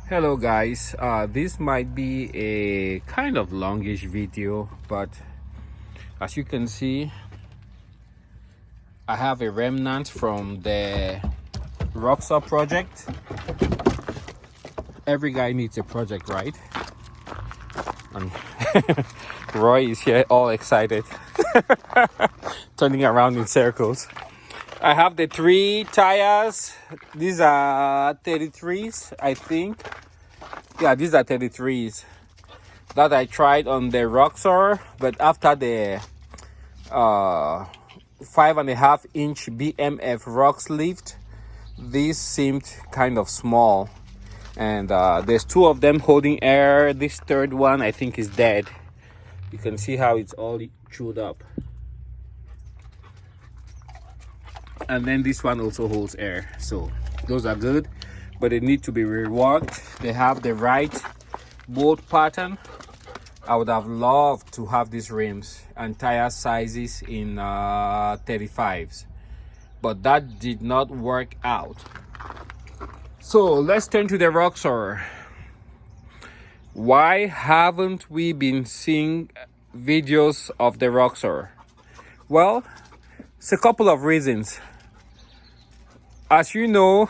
Hello guys, this might be a kind of longish video, but as you can see, I have a remnant from the Roxor project. Every guy needs a project, right? And Roy is here all excited, turning around in circles. I have the 3 tires. These are 33s, I think. Yeah, these are 33s that I tried on the Roxor, but after the 5.5-inch BMF Rox lift, these seemed kind of small, and there's 2 of them holding air. This third one I think is dead. You can see how it's all chewed up. And then this one also holds air, so those are good, but they need to be reworked. They have the right bolt pattern. I would have loved to have these rims and tire sizes in 35s, but that did not work out. So let's turn to the Roxor. Why haven't we been seeing videos of the Roxor? Well, it's a couple of reasons. As you know,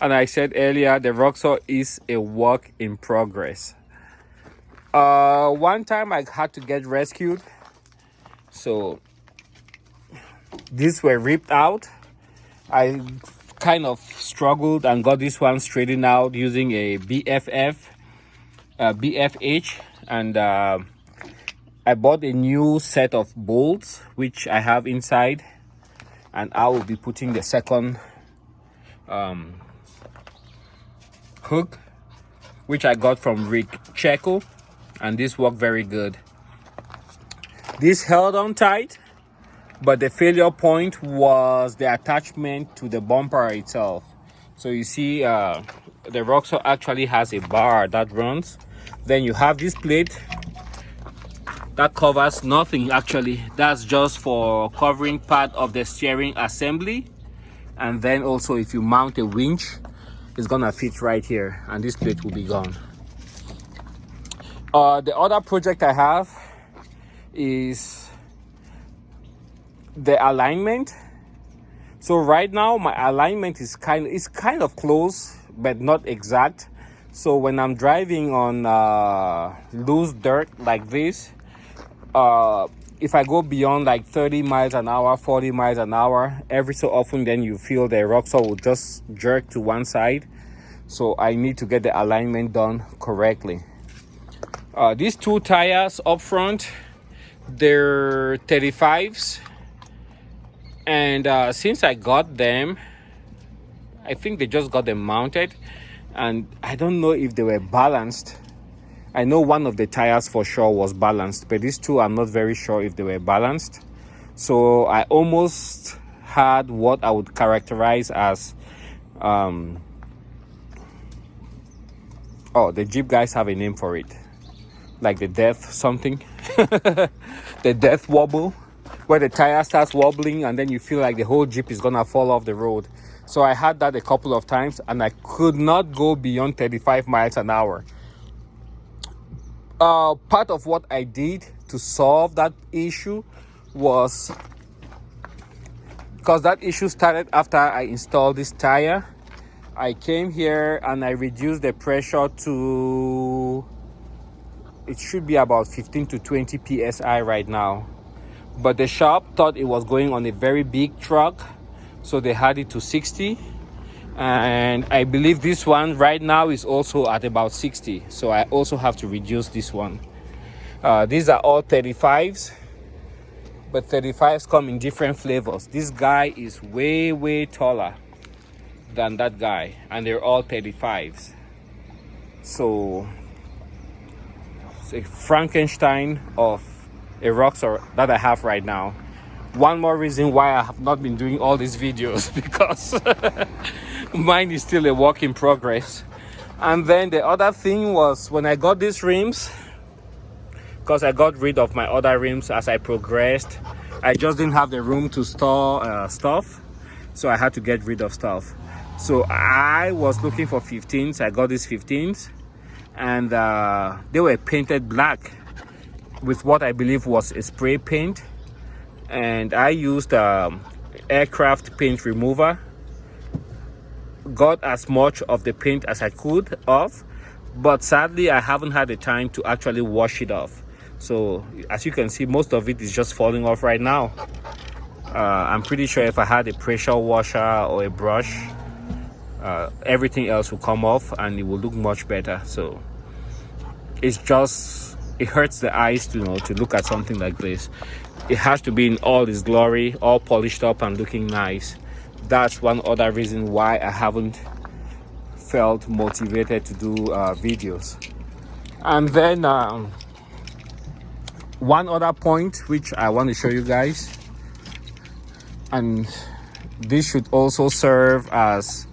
and I said earlier, the Roxor is a work in progress. One time I had to get rescued, so these were ripped out. I kind of struggled and got this one straightened out using a BFH, and I bought a new set of bolts which I have inside, and I will be putting the second hook, which I got from Rick Checo, and this worked very good. This held on tight, but the failure point was the attachment to the bumper itself. So you see, the Roxor actually has a bar that runs. Then you have this plate that covers nothing. Actually, that's just for covering part of the steering assembly, and then also if you mount a winch, it's gonna fit right here, and this plate will be gone. The other project I have is the alignment. So right now my alignment is kind of close but not exact. So when I'm driving on loose dirt like this, if I go beyond like 30 miles an hour, 40 miles an hour, every so often then you feel the Roxor will just jerk to one side. So I need to get the alignment done correctly. These 2 tires up front, they're 35s, and since I got them, I think they just got them mounted, and I don't know if they were balanced. I know one of the tires for sure was balanced, but these 2 I'm not very sure if they were balanced. So I almost had what I would characterize as the Jeep guys have a name for it, like the death something. The death wobble, where the tire starts wobbling and then you feel like the whole Jeep is gonna fall off the road. So I had that a couple of times, and I could not go beyond 35 miles an hour. Part of what I did to solve that issue was, because that issue started after I installed this tire, I came here and I reduced the pressure to, it should be about 15 to 20 psi right now, but the shop thought it was going on a very big truck, so they had it to 60. And I believe this one right now is also at about 60, so I also have to reduce this one. These are all 35s, but 35s come in different flavors. This guy is way taller than that guy, and they're all 35s. So it's a Frankenstein of a Roxor that I have right now. One more reason why I have not been doing all these videos, because mine is still a work in progress. And then the other thing was, when I got these rims, because I got rid of my other rims as I progressed, I just didn't have the room to store stuff, so I had to get rid of stuff. So I was looking for 15s. I got these 15s, and they were painted black with what I believe was a spray paint, and I used aircraft paint remover. Got as much of the paint as I could off, but sadly I haven't had the time to actually wash it off. So as you can see, most of it is just falling off right now. I'm pretty sure if I had a pressure washer or a brush, everything else will come off and it will look much better. So it's just, it hurts the eyes to, to look at something like this. It has to be in all its glory, all polished up and looking nice. That's one other reason why I haven't felt motivated to do videos. And then one other point which I want to show you guys, and this should also serve as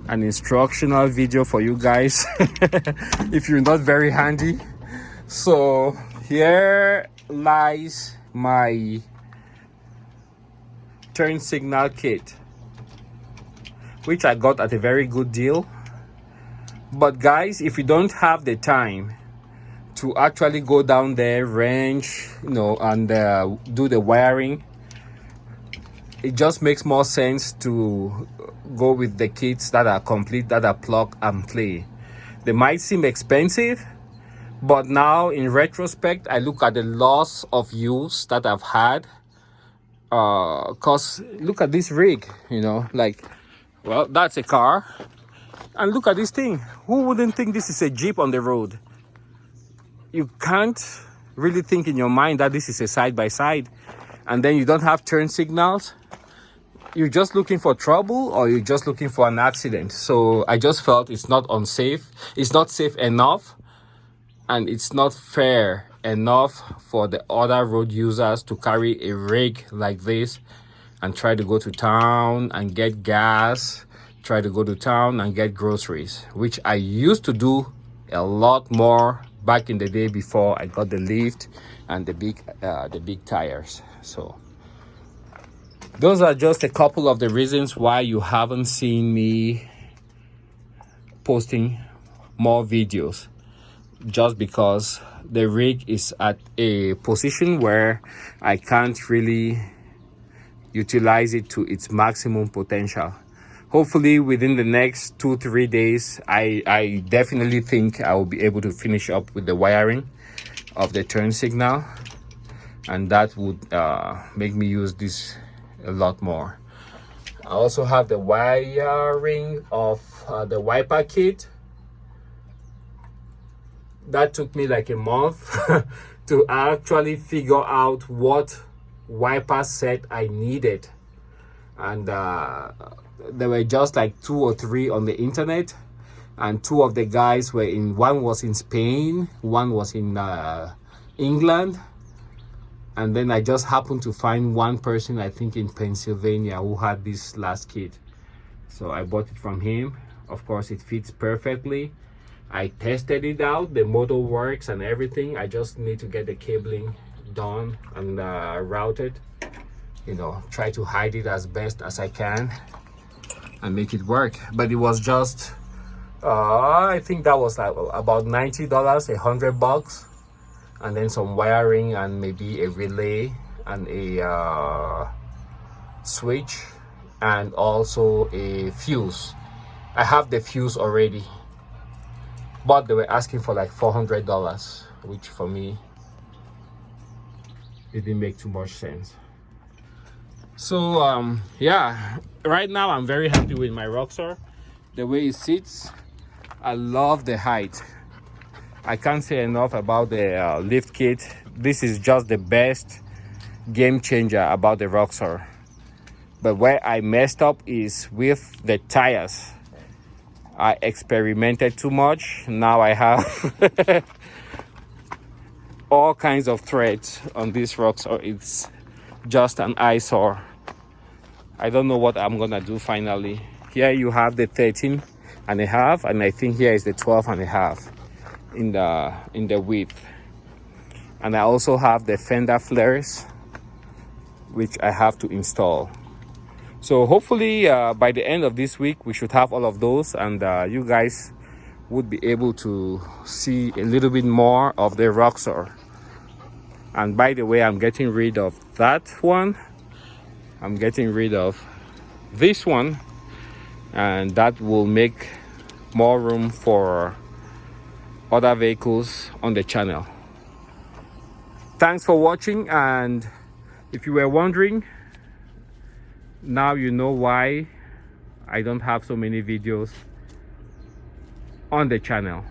an instructional video for you guys if you're not very handy. So here lies my turn signal kit, which I got at a very good deal. But guys, if you don't have the time to actually go down there, wrench, and do the wiring, it just makes more sense to go with the kits that are complete, that are plug and play. They might seem expensive, but now in retrospect, I look at the loss of use that I've had. Cause look at this rig, like, well, that's a car, and look at this thing. Who wouldn't think this is a Jeep on the road? You can't really think in your mind that this is a side-by-side, and then you don't have turn signals. You're just looking for trouble, or you're just looking for an accident. So I just felt it's not unsafe, it's not safe enough, and it's not fair enough for the other road users to carry a rig like this and try to go to town and get gas, try to go to town and get groceries, which I used to do a lot more back in the day before I got the lift and the big tires. So those are just a couple of the reasons why you haven't seen me posting more videos, just because the rig is at a position where I can't really utilize it to its maximum potential. Hopefully within the next 2-3 days, I definitely think I will be able to finish up with the wiring of the turn signal, and that would make me use this a lot more. I also have the wiring of the wiper kit. That took me like a month to actually figure out what wiper set I needed, and there were just like 2 or 3 on the internet, and 2 of the guys were one was in Spain, one was in England, and then I just happened to find one person, I think in Pennsylvania, who had this last kit. So I bought it from him. Of course, it fits perfectly. I tested it out, the motor works and everything. I just need to get the cabling done and routed, try to hide it as best as I can and make it work. But it was just I think that was like about $90, $100, and then some wiring and maybe a relay and a switch and also a fuse. I have the fuse already, but they were asking for like $400, which for me, it didn't make too much sense. So yeah, right now I'm very happy with my Roxor, the way it sits. I love the height. I can't say enough about the lift kit. This is just the best game changer about the Roxor. But where I messed up is with the tires. I experimented too much. Now I have all kinds of threads on this Roxor. It's just an eyesore. I don't know what I'm gonna do finally. Here you have the 13 and a half, and I think here is the 12 and a half in the width. And I also have the fender flares, which I have to install. So hopefully by the end of this week we should have all of those, and you guys would be able to see a little bit more of the Roxor. And by the way, I'm getting rid of that one, I'm getting rid of this one, and that will make more room for other vehicles on the channel. Thanks for watching, and if you were wondering, now you know why I don't have so many videos on the channel.